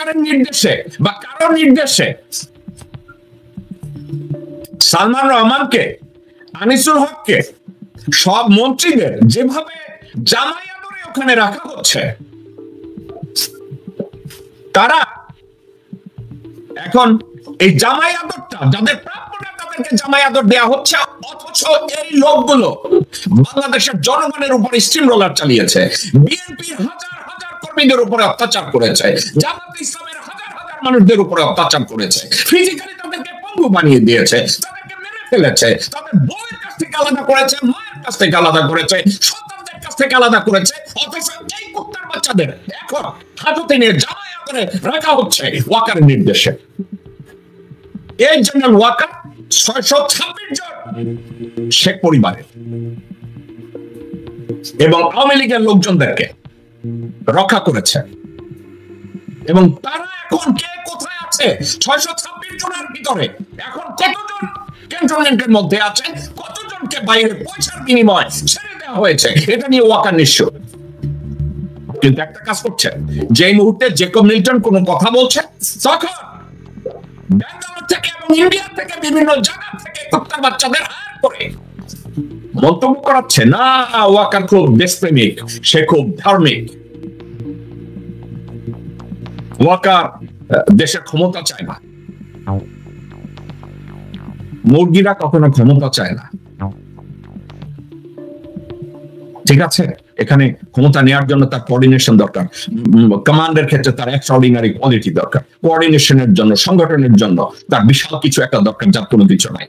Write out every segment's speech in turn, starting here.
ওয়াকারের নির্দেশে বা কারো নির্দেশে সালমান রহমানকে, আনিসুল হককে, সব মন্ত্রীদের যেভাবে জামাই আদরে ওখানে রাখা হচ্ছে, তারা এখন এই জামাই আদরটা যাদের প্রাপ্য না তাদেরকে জামাই আদর দেওয়া হচ্ছে, অথচ এই লোকগুলো বাংলাদেশের জনগণের উপর স্টিম রোলার চালিয়েছে, বিএনপির হাজার হাজার কর্মীদের উপরে অত্যাচার করেছে, জামাত ইসলামের হাজার হাজার মানুষদের উপরে অত্যাচার করেছে, ফিজিক্যালি তাদেরকে পঙ্গু বানিয়ে দিয়েছে, তাদেরকে মেরে ফেলেছে, তাদের বউয়ের কাছ থেকে আলাদা করেছে, মায়ের কাছ থেকে আলাদা করেছে, সন্তানদের কাছ থেকে আলাদা করেছে, অথচ এই কুত্তার বাচ্চাদের এখন হাজতে নিয়ে জামাই আদরে রাখা হচ্ছে ওয়াকারের নির্দেশে। এই জেনারেল ওয়াকার 626 জন শেখ পরিবারের এবং আওয়ামী লীগের লোকজনদেরকে রক্ষা করেছে, এবং তারা এখন কে কোথায় আছে 626 জনের ভিতরে এখন কতজন ক্যান্টনমেন্টের মধ্যে আছে, কতজনকে বাইরে পয়সার বিনিময়ে ছেড়ে দেওয়া হয়েছে, এটা নিয়ে ওয়াকার নিশ্চয়। কিন্তু একটা কাজ করছে, যে মুহূর্তে জেকব মিল্টন কোনো কথা বলছে, তখন ব্যাঙ্গালোর থেকে এবং ইন্ডিয়া থেকে বিভিন্ন জায়গা থেকে কুত্তার বাচ্চাদের হায়ার করে মন্তব্য করাচ্ছে, না ওয়াকার খুব দেশপ্রেমিক, সে খুব ধার্মিক, ওয়াকার দেশের ক্ষমতা চায় না। মুরগিরা কখনো ক্ষমতা চায় না, ঠিক আছে? এখানে ক্ষমতা নেওয়ার জন্য তার কোঅর্ডিনেশন দরকার, কমান্ডের ক্ষেত্রে তার এক্সট্রাঅর্ডিনারি কোয়ালিটি দরকার, কোঅর্ডিনেশনের জন্য, সংগঠনের জন্য তার বিশাল কিছু একটা দরকার, যার কোনো কিছু নাই।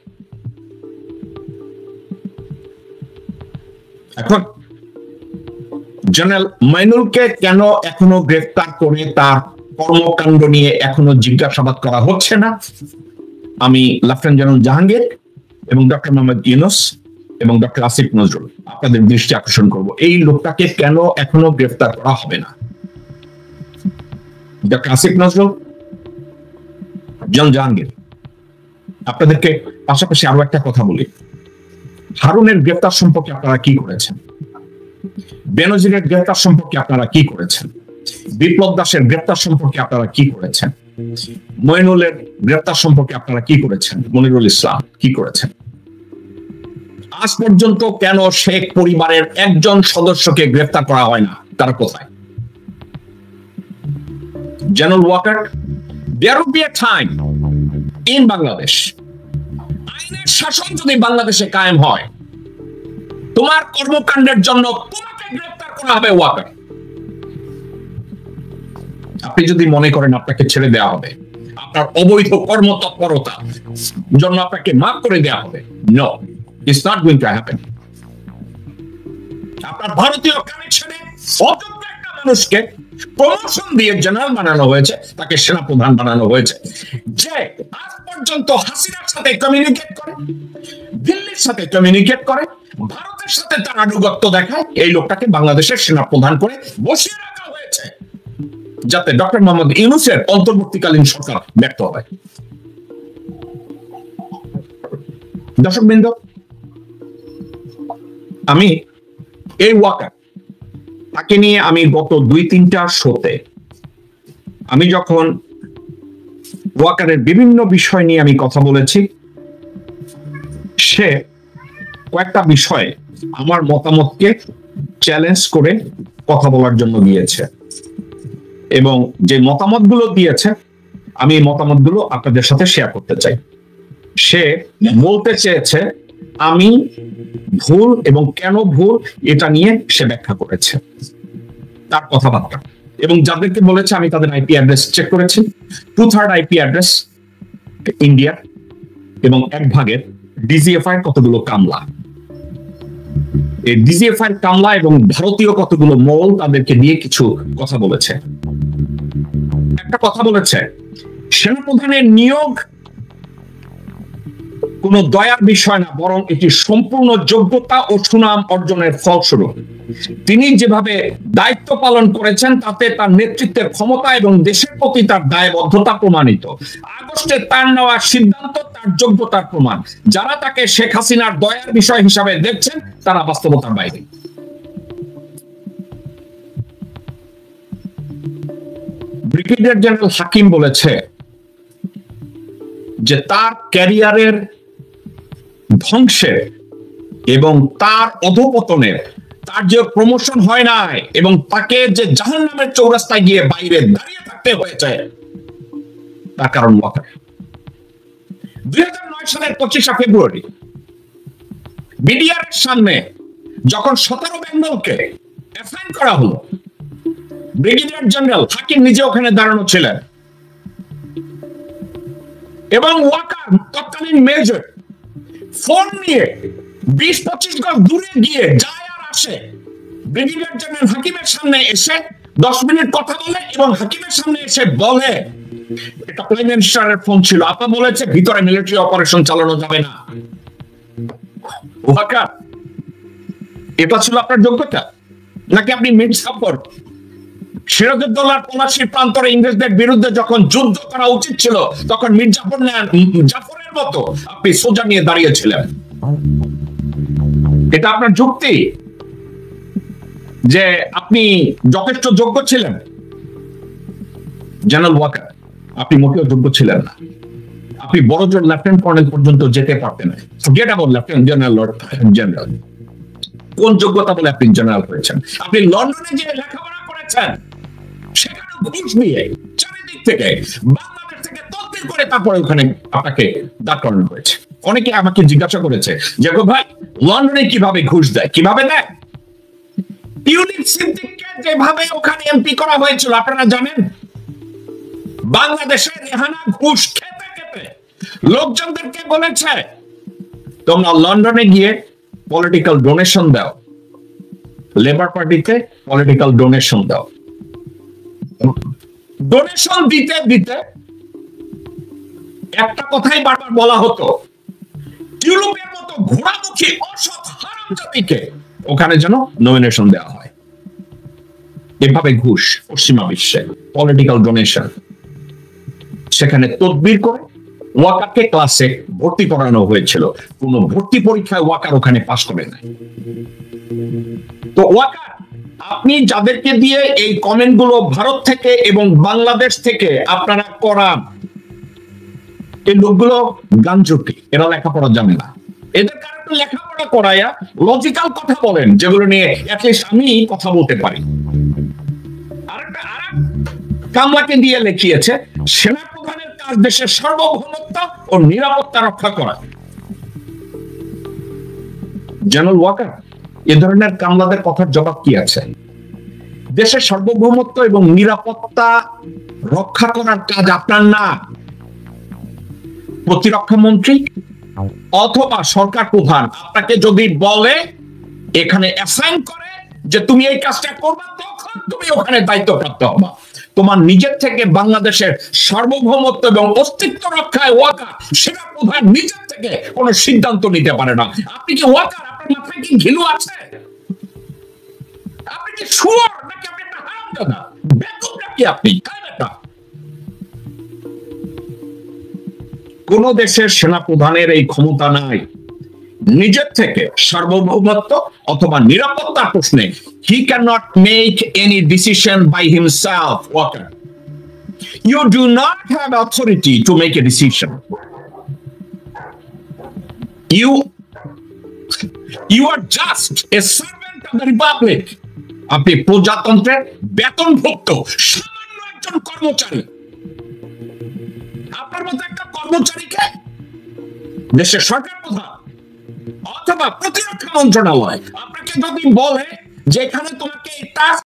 এখন জেনারেল মাইনুলকে কেন এখনো গ্রেফতার করে তার কর্মকাণ্ড নিয়ে এখনো জিজ্ঞাসাবাদ করা হচ্ছে না, আমি লেফটেন্যান্ট জেনারেল জাহাঙ্গীর এবং ডক্টর মোহাম্মদ ইউনূস এবং ডক্টর আসিফ নজরুল আপনাদের দৃষ্টি আকর্ষণ করব, এই লোকটাকে কেন এখনো গ্রেফতার করা হবে না। ডক্টর আসিফ নজরুল, জন জাহাঙ্গীর, আপনাদেরকে পাশাপাশি আরো একটা কথা বলি, হারুনের গ্রেফতার সম্পর্কে আপনারা কি করেছেন, বেনজিরের গ্রেফতার সম্পর্কে আপনারা কি করেছেন, বিপ্লব দাসের গ্রেফতার সম্পর্কে আপনারা কি করেছেন, মইনুলের গ্রেফতার সম্পর্কে আপনারা কি করেছেন, মনিরুল ইসলাম কি করেছেন? আজ পর্যন্ত কেন শেখ পরিবারের একজন সদস্যকে গ্রেফতার করা হয় না? তারা কোথায়? General Walker, there will be a time in Bangladesh, আইনের শাসন যদি বাংলাদেশে কায়েম হয়, তোমার কর্মকাণ্ডের জন্য তোমাকে গ্রেফতার করা হবে ওয়াকার। আপনি যদি মনে করেন আপনাকে ছেড়ে দেওয়া হবে, আপনার অবৈধ কর্মতৎপরতা জন্য আপনাকে মাফ করে দেওয়া হবে, no, it's not going to happen. আপনার ভারতীয় কানেকশনে অযোগ্য একটা মানুষকে প্রমোশন দিয়ে জেনারেল বানানো হয়েছে, তাকে সেনাপ্রধান বানানো হয়েছে, যে আজ পর্যন্ত হাসিনার সাথে কমিউনিকেট করে, দিল্লির সাথে কমিউনিকেট করে, ভারতের সাথে তার আনুগত্য দেখায়, এই লোকটাকে বাংলাদেশের সেনাপ্রধান করে বসিয়ে রাখা হয়েছে, যাতে ডক্টর মোহাম্মদ ইউনূসের অন্তর্বর্তীকালীন সরকার ব্যর্থ হয়। দর্শকবৃন্দ, আমি এই ওয়াকার, তাকে নিয়ে আমি গত 2-3টা শোতে আমি যখন ওয়াকারের বিভিন্ন বিষয় নিয়ে আমি কথা বলেছি, সে কয়েকটা বিষয়ে আমার মতামতকে চ্যালেঞ্জ করে কথা বলার জন্য দিয়েছে, এবং যে মতামতগুলো দিয়েছে আমি এই মতামতগুলো আপনাদের সাথে শেয়ার করতে চাই। সে বলতে চেয়েছে আমি ভুল, এবং কেন ভুল এটা নিয়ে সে ব্যাখ্যা করেছে তার কথাবার্তা, এবং যাদেরকে বলেছে আমি তাদের আইপি অ্যাড্রেস চেক করেছি। 2/3 আইপি অ্যাড্রেস ইন্ডিয়ার, এবং 1/2 ডিজিএফআই কতগুলো কামলা, এই ডিজিএফআই কামলা এবং ভারতীয় কতগুলো মল, তাদেরকে দিয়ে কিছু কথা বলেছে। একটা কথা বলেছে, সেনাপ্রধানের নিয়োগ কোন দয়ার বিষয় না, বরং এটি সম্পূর্ণ যোগ্যতা ও সুনাম অর্জনের ফলস্বরূপ। তিনি যেভাবে দায়িত্ব পালন করেছেন তাতে তার নেতৃত্বের ক্ষমতা এবং দেশের প্রতি তার দায়বদ্ধতা প্রমাণিত। আগস্টে তার নেওয়া সিদ্ধান্ত তার যোগ্যতার প্রমাণ। যারা তাকে শেখ হাসিনার দয়ার বিষয় হিসাবে দেখছেন তারা বাস্তবতার বাইরে। ব্রিগেডিয়ার জেনারেল হাকিম বলেছে যে তার ক্যারিয়ারের ধ্বংসের এবং তার অধপতনের, তার যে প্রমোশন হয় নাই এবং তাকে যে জাহান্নামের চৌরাস্তায় গিয়ে বাইরে দাঁড়িয়ে থাকতে হয়েছে, তার কারণ ওয়াকার। 2009 সালের 25 ফেব্রুয়ারি বিডিআর এর সামনে যখন 17 বেঙ্গলকে অ্যাসাইন করা হলো, ব্রিগেডিয়ার জেনারেল হাকিম নিজে ওখানে দাঁড়ানো ছিলেন এবং ওয়াকার তৎকালীন মেজর ফোন নিয়ে 20-25 গজ দূরে গিয়ে যায় আর আসে, ব্রিগেডিয়ার জেনারেল হাকিমের সামনে এসে 10 মিনিট কথা বলে এবং হাকিমের সামনে এসে বলে, এটা প্রাইম মিনিস্টারের ফোন ছিল, আপা বলেছে ভিতরে মিলিটারি অপারেশন চালানো যাবে না। ওয়াকার, এটা ছিল আপনার যোগ্যতা? নাকি আপনি মির্জাফর, সিরাজউদ্দৌলার পলাশীর প্রান্তরে ইংরেজদের বিরুদ্ধে যখন যুদ্ধ করা উচিত ছিল তখন জাফরের মতো আপনি সোজা নিয়ে দাঁড়িয়েছিলেন? এটা আপনার যুক্তি যে আপনি যথেষ্ট যোগ্য ছিলেন? জেনারেল ওয়াকার, আপনি মোটেও যোগ্য ছিলেন না। আপনি বড়জোর লেফটেন্যান্ট কর্নেল পর্যন্ত যেতে পারতেন না। Forget about lieutenant general or general. কোন যোগ্যতা বলে আপনি জেনারেল হয়েছেন? আপনি লন্ডনে যে লেখাপড়া করেছেন সেখানে ঘুষ নিয়ে চারিদিক থেকে বাংলাদেশ থেকে তদবির করে তারপরে ওখানে আপনাকে দাঁড় করানো হয়েছে। অনেকে আমাকে জিজ্ঞাসা করেছে যে ভাই লন্ডনে কিভাবে ঘুষ দেয়, কিভাবে দেয়? টিউলিপ সিদ্দিককে যেভাবে ওখানে এমপি করা হয়েছিল আপনারা জানেন। বাংলাদেশের রেহানা ঘুষ খেতে খেতে লোকজনদেরকে বলেছে তোমরা লন্ডনে গিয়ে পলিটিক্যাল ডোনেশন দাও, লেবার পার্টিতে পলিটিক্যাল ডোনেশন দাও। ডোনেশন দিতে দিতে একটা কথাই বারবার বলা হতো, টিউলিপের মতো ঘোড়ামুখী অসৎ হারামজাতিকে ওখানে যেন নমিনেশন দেওয়া হয়। এভাবে ঘুষ পশ্চিমা বিশ্বে পলিটিক্যাল ডোনেশন, সেখানে তদবির করে ওয়াকারকে ক্লাসে ভর্তি করানো হয়েছিল। কোন ভর্তি পরীক্ষায় ওয়াকার ওখানে পাস করে নাই। তো ওয়াকার, আপনি যাদেরকে দিয়ে এই কমেন্ট গুলো ভারত থেকে এবং বাংলাদেশ থেকে আপনারা করান, এই লোকগুলো গাঞ্জুকি, এরা লেখাপড়া জানে না। এদের কারণে লেখাপড়া করাইয়া লজিক্যাল কথা বলেন যেগুলো নিয়ে অ্যাটলিস্ট আমি কথা বলতে পারি। আরেকটা কামলাকে দিয়ে লিখিয়েছে সেনাপ্রধানের কাজ দেশের সার্বভৌমত্ব ও নিরাপত্তা রক্ষা করা। জেনারেল ওয়াকার, এ ধরনের কামলাদের কথার জবাব কি আছে? দেশের সার্বভৌমত্ব এবং নিরাপত্তা রক্ষা করার কাজ আপনার না। প্রতিরক্ষা মন্ত্রী অথবা সরকার প্রধান আপনাকে যদি বলে, এখানে অ্যাসাইন করে যে তুমি এই কাজটা করবা, তখন তুমি ওখানে দায়িত্বপ্রাপ্ত হবা। তোমার নিজের থেকে বাংলাদেশের সার্বভৌমত্ব এবং অস্তিত্ব রক্ষায় ওয়াকার সেনা প্রধান নিজের থেকে কোনো সিদ্ধান্ত নিতে পারে না। আপনি কি ওয়াকার? আপনার মাথায় কি ঘিলু আছে? আপনি কি শুয়োর নাকি আপনি একটা হারামজাদা? বেকুব নাকি আপনি? কোন দেশের সেনা প্রধানের এই ক্ষমতা নাই নিজের থেকে সার্বভৌমত্ব অথবা নিরাপত্তার প্রশ্নে। He cannot make any decision by himself, Walker. You do not have authority to make a decision. You are just a servant of the republic. আপনি প্রজাতন্ত্রের বেতনভুক্ত সামান্য একজন কর্মচারী। আপনার মতো একটা কর্মচারীকে দেশের সরকার প্রধান অথবা প্রতিরক্ষা মন্ত্রণালয় আপনাকে যদি বলে যে এখানে তোমাকে এই টাস্ক